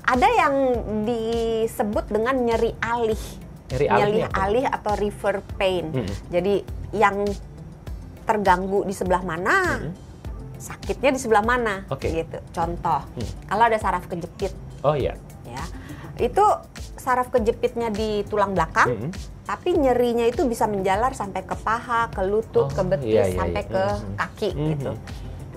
Ada yang disebut dengan nyeri alih. Nyeri alih atau river pain. Jadi yang terganggu di sebelah mana, sakitnya di sebelah mana, gitu. Contoh, kalau ada saraf kejepit. Oh iya. Ya, itu saraf kejepitnya di tulang belakang, tapi nyerinya itu bisa menjalar sampai ke paha, ke lutut, ke betis, sampai ke kaki, gitu.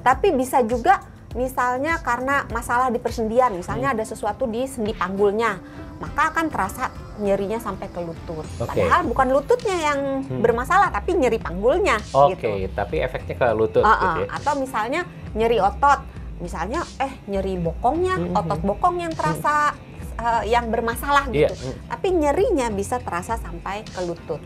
Tapi bisa juga misalnya karena masalah di persendian, misalnya ada sesuatu di sendi panggulnya, maka akan terasa nyerinya sampai ke lutut. Padahal bukan lututnya yang bermasalah, tapi nyeri panggulnya. Gitu. Tapi efeknya ke lutut. Gitu ya? Atau misalnya nyeri otot, misalnya nyeri bokongnya, otot bokong yang terasa yang bermasalah gitu. Tapi nyerinya bisa terasa sampai ke lutut.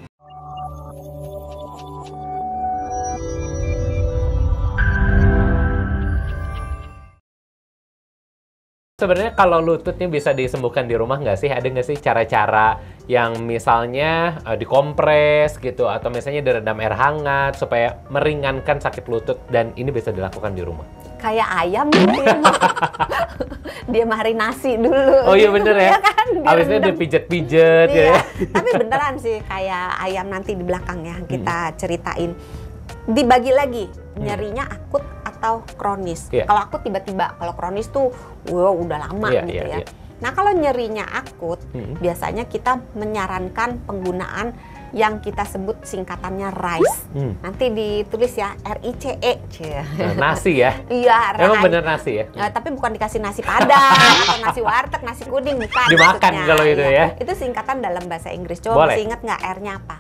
Sebenarnya kalau lutut nih bisa disembuhkan di rumah nggak sih? Ada nggak sih cara-cara yang misalnya dikompres gitu, atau misalnya direndam air hangat supaya meringankan sakit lutut, dan ini bisa dilakukan di rumah? Kayak ayam gitu ya. Dia marinasi dulu. Oh iya bener ya? Kan? Habisnya dipijet-pijet ya. Tapi beneran sih kayak ayam, nanti di belakang ya kita ceritain. Dibagi lagi nyerinya akut atau kronis. Kalau akut tiba-tiba, kalau kronis tuh udah lama gitu ya. Nah kalau nyerinya akut, biasanya kita menyarankan penggunaan yang kita sebut singkatannya RICE. Nanti ditulis ya, RICE. Nasi ya? Iya. Emang bener nasi ya? Tapi bukan dikasih nasi padang atau nasi warteg, nasi kuning, bukan. Dimakan kalau itu ya? Itu singkatan dalam bahasa Inggris. Coba masih ingat nggak R-nya apa?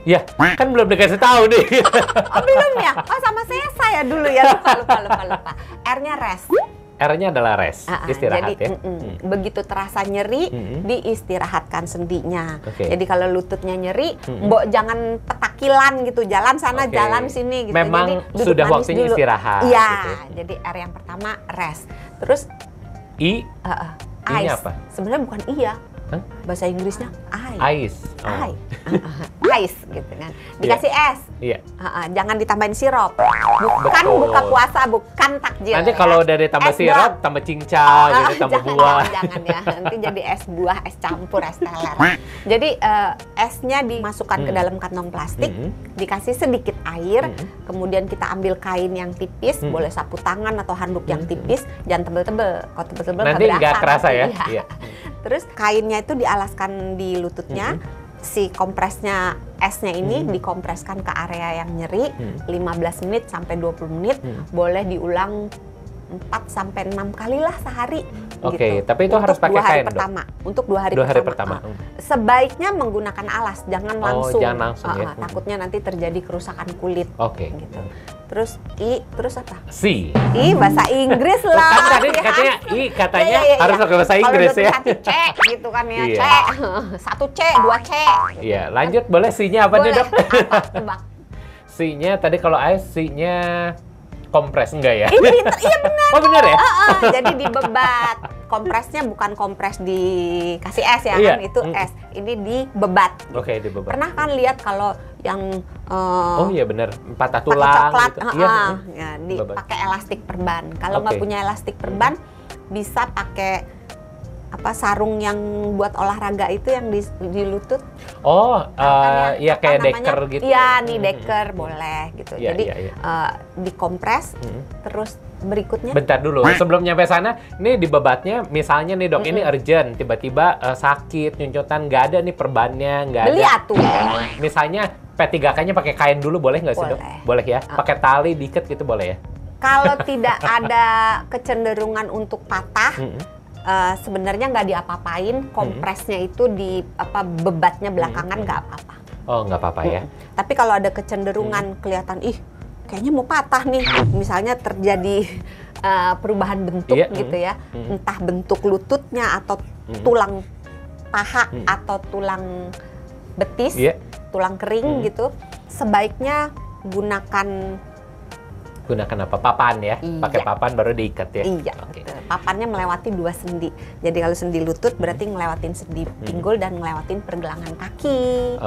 Ya, kan belum dikasih tahu nih. Oh belum ya? Oh sama saya dulu ya, lupa. R-nya rest. R-nya adalah rest, istirahat jadi, ya. Begitu terasa nyeri, diistirahatkan sendinya. Jadi kalau lututnya nyeri, mbok jangan petakilan gitu, jalan sana, jalan sini gitu. Memang jadi, sudah waktunya dulu istirahat. Iya, gitu. Jadi R yang pertama rest. Terus I? I-nya apa? Sebenarnya bukan I ya. Bahasa Inggrisnya ice. Ice gitu kan. Dikasih es. Iya. Jangan ditambahin sirup. Bukan buka puasa, bukan takjil. Nanti kalau dari tambah sirup, tambah cincang, gitu, tambah buah. Jangan ya. Nanti jadi es buah, es campur, es teler. Jadi esnya dimasukkan ke dalam kantong plastik, dikasih sedikit air, kemudian kita ambil kain yang tipis, boleh sapu tangan atau handuk yang tipis, jangan tebel-tebel. Kalau tebel-tebel nanti nggak kerasa ya. Iya. Terus kainnya itu dialaskan di lututnya, si kompresnya esnya ini dikompreskan ke area yang nyeri 15 menit sampai 20 menit, boleh diulang 4 sampai 6 kali lah sehari. Gitu. Tapi itu harus pakai kain, pertama. Untuk 2 hari pertama. Sebaiknya menggunakan alas, jangan langsung. Jangan langsung ya. Takutnya nanti terjadi kerusakan kulit. Gitu. Terus terus apa? C. Bahasa Inggris lah. Kan tadi katanya katanya harus pakai bahasa Inggris ya. Kalau C gitu kan ya, C. 1 C, 2 C. Iya, lanjut boleh C-nya apa nih, Dok? Tebak. C-nya tadi kalau C-nya kompres enggak ya? Iya benar. Oh benar ya? Jadi dibebat. Kompresnya bukan kompres dikasih es ya, kan itu es. Ini dibebat. Dibebat. Pernah kan lihat kalau yang oh iya benar, patah tulang coklat, gitu. Ya, dipakai elastik perban. Kalau nggak punya elastik perban, bisa pakai sarung yang buat olahraga itu yang di lutut. Iya kayak deker gitu. Iya, nih deker boleh gitu. Jadi dikompres, terus berikutnya. Bentar dulu, sebelum nyampe sana, nih di bebatnya, misalnya nih Dok, ini urgent, tiba-tiba sakit, nyuncutan, nggak ada nih perbannya, nggak ada. Beli atuh. Misalnya P3K-nya pakai kain dulu, boleh nggak sih Dok? Boleh ya? Pakai tali diikat gitu boleh ya? Kalau tidak ada kecenderungan untuk patah, sebenarnya nggak diapa-apain, kompresnya itu di bebatnya belakangan nggak apa-apa. Oh nggak apa-apa ya. Tapi kalau ada kecenderungan kelihatan kayaknya mau patah nih, misalnya terjadi perubahan bentuk gitu ya, entah bentuk lututnya atau tulang paha atau tulang betis, tulang kering gitu, sebaiknya gunakan apa? Papan ya? Pakai papan baru diikat ya? Iya, papannya melewati 2 sendi. Jadi kalau sendi lutut berarti ngelewatin sendi pinggul dan ngelewatin pergelangan kaki.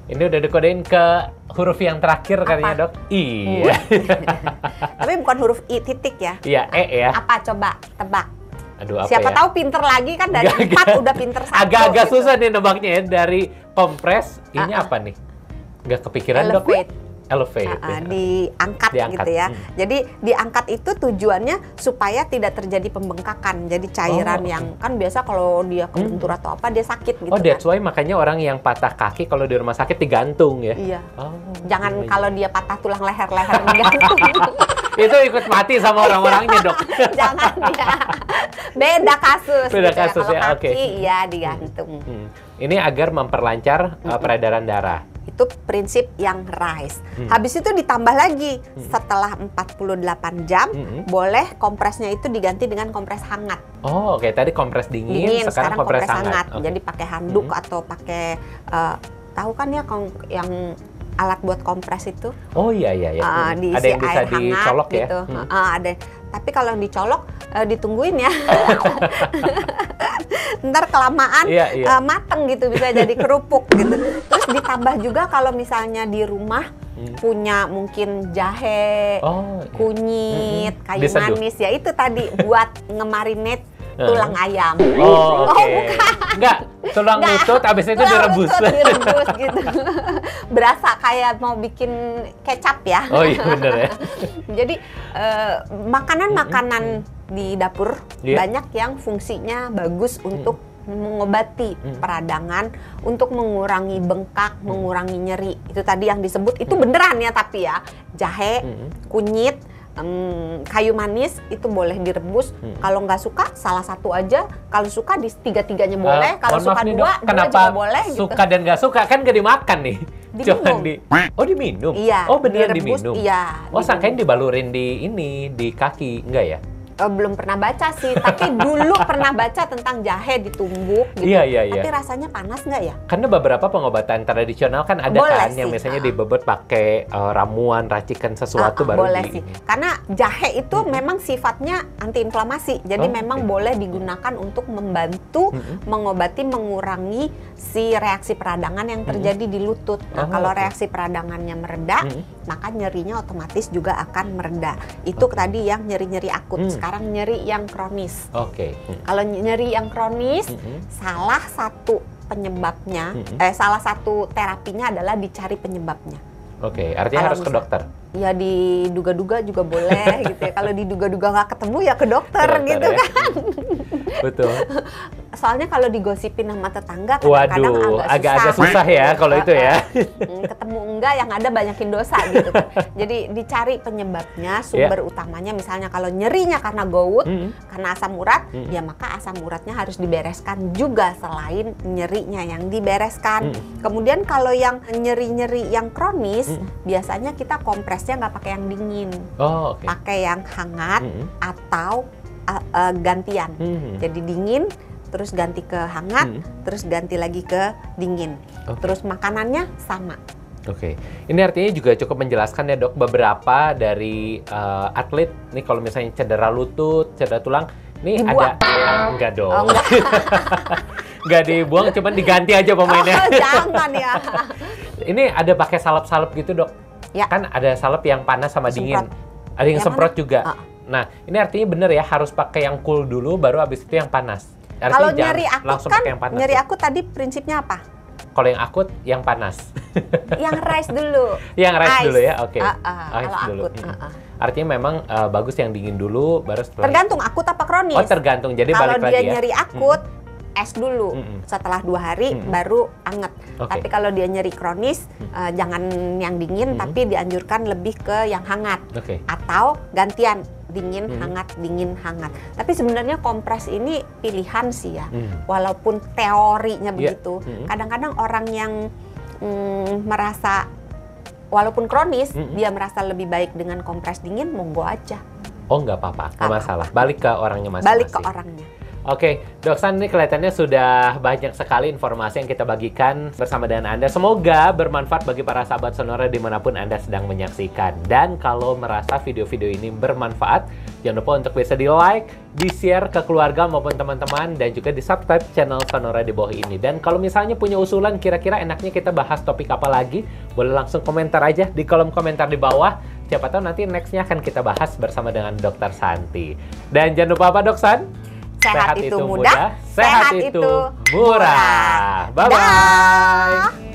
Ini udah dikodein ke huruf yang terakhir katanya Dok? Iya. Tapi bukan huruf I titik ya? Iya, E ya. Apa coba? Tebak. Aduh, apa Siapa ya? tahu pinter lagi kan dari 4 udah pinter 1. Agak-agak gitu. susah nih nebaknya ya. Dari kompres, ini apa nih? Nggak kepikiran dok? Elevate. Diangkat gitu ya. Jadi diangkat itu tujuannya supaya tidak terjadi pembengkakan. Jadi cairan yang kan biasa kalau dia kebentur atau apa dia sakit gitu. Oh, that's why makanya orang yang patah kaki kalau di rumah sakit digantung ya. Iya. Oh, Jangan kalau dia patah tulang leher-leher digantung. itu ikut mati sama orang-orangnya dok. Jangan ya. Beda kasus. Beda gitu kasus ya, Kalau oke. kaki ya digantung. Ini agar memperlancar peredaran darah. Itu prinsip yang RICE. Habis itu ditambah lagi setelah 48 jam boleh kompresnya itu diganti dengan kompres hangat. Oh, oke. Tadi kompres dingin, sekarang kompres hangat. Okay. Jadi pakai handuk atau pakai tahu kan ya yang alat buat kompres itu? Oh iya. Diisi ada yang bisa air hangat dicolok ya? gitu. Ada. Tapi kalau yang dicolok ditungguin ya. Ntar kelamaan mateng gitu, bisa jadi kerupuk gitu. Terus ditambah juga kalau misalnya di rumah punya mungkin jahe, kunyit, kayu manis ya itu tadi buat ngemarinate tulang ayam. Oh, oke. Bukan. Enggak, tulang lutut abis itu direbus. Direbus gitu. Berasa kayak mau bikin kecap ya. Oh iya bener ya. Jadi makanan-makanan di dapur banyak yang fungsinya bagus untuk mengobati peradangan, untuk mengurangi bengkak, mengurangi nyeri. Itu tadi yang disebut, itu beneran ya tapi ya. Jahe, kunyit, kayu manis itu boleh direbus. Kalau nggak suka salah satu aja. Kalau suka di tiga-tiganya boleh. Kalau suka dua juga boleh. Suka dan nggak suka kan nggak dimakan nih. Diminum. Diminum. Iya. Oh beneran direbus, diminum. Iya. Oh sangkain dibalurin di kaki enggak ya? Belum pernah baca sih, tapi dulu pernah baca tentang jahe ditumbuk gitu. Iya. Tapi rasanya panas nggak ya? Karena beberapa pengobatan tradisional kan ada boleh kan sih. yang misalnya dibebet pakai ramuan, racikan sesuatu baru boleh sih. Karena jahe itu memang sifatnya antiinflamasi. Jadi memang boleh digunakan untuk membantu mengobati, mengurangi si reaksi peradangan yang terjadi di lutut. Nah, kalau reaksi peradangannya mereda, maka nyerinya otomatis juga akan mereda. Itu tadi yang nyeri-nyeri akut. Sekarang nyeri yang kronis. Kalau nyeri yang kronis, salah satu penyebabnya, salah satu terapinya adalah dicari penyebabnya. Artinya harus ke dokter. Ya diduga-duga juga boleh gitu ya. Kalau diduga-duga nggak ketemu ya ke dokter gitu ya. Kan. Betul. Soalnya kalau digosipin sama tetangga kadang-kadang agak susah ya kalau itu ya. Ketemu enggak, yang ada banyakin dosa gitu kan. Jadi dicari penyebabnya, sumber utamanya. Misalnya kalau nyerinya karena gout, karena asam urat, ya maka asam uratnya harus dibereskan juga selain nyerinya yang dibereskan. Kemudian kalau yang nyeri-nyeri yang kronis, biasanya kita kompresnya nggak pakai yang dingin, pakai yang hangat atau gantian. Jadi dingin, terus ganti ke hangat, terus ganti lagi ke dingin. Terus makanannya sama. Ini artinya juga cukup menjelaskan ya dok, beberapa dari atlet nih kalau misalnya cedera lutut, cedera tulang, nih dibuang. Enggak dong. Enggak dibuang, cuman diganti aja pemainnya. Jangan ya. Ini ada pakai salep-salep gitu dok? Ya. Kan ada salep yang panas sama dingin. Ada yang semprot juga. Nah, ini artinya bener ya, harus pakai yang cool dulu, baru habis itu yang panas. Kalau nyeri akut kan, nyeri ya? akut tadi prinsipnya apa? Kalau yang akut, yang panas. Yang RICE dulu. Yang RICE dulu ya, oke. Kalau akut. Artinya memang bagus yang dingin dulu, baru setelah. Tergantung akut apa kronis. Oh tergantung, jadi balik lagi ya. Kalau dia nyeri akut, es dulu. Setelah 2 hari baru anget. Tapi kalau dia nyeri kronis, jangan yang dingin, tapi dianjurkan lebih ke yang hangat. Atau gantian. Dingin, hangat, dingin, hangat. Tapi sebenarnya kompres ini pilihan sih ya. Walaupun teorinya begitu. Kadang-kadang orang yang merasa, walaupun kronis, dia merasa lebih baik dengan kompres dingin, monggo aja. Oh nggak apa-apa, nggak masalah. Balik ke orangnya masing-masing. Balik ke orangnya. Oke, Dok San, ini kelihatannya sudah banyak sekali informasi yang kita bagikan bersama dengan Anda. Semoga bermanfaat bagi para sahabat Sonora dimanapun Anda sedang menyaksikan. Dan kalau merasa video-video ini bermanfaat, jangan lupa untuk bisa di-like, di-share ke keluarga maupun teman-teman, dan juga di-subscribe channel Sonora di bawah ini. Dan kalau misalnya punya usulan, kira-kira enaknya kita bahas topik apa lagi, boleh langsung komentar aja di kolom komentar di bawah. Siapa tahu nanti next-nya akan kita bahas bersama dengan Dr. Santi. Dan jangan lupa apa, Dok San? Sehat itu mudah, sehat itu murah. Bye-bye.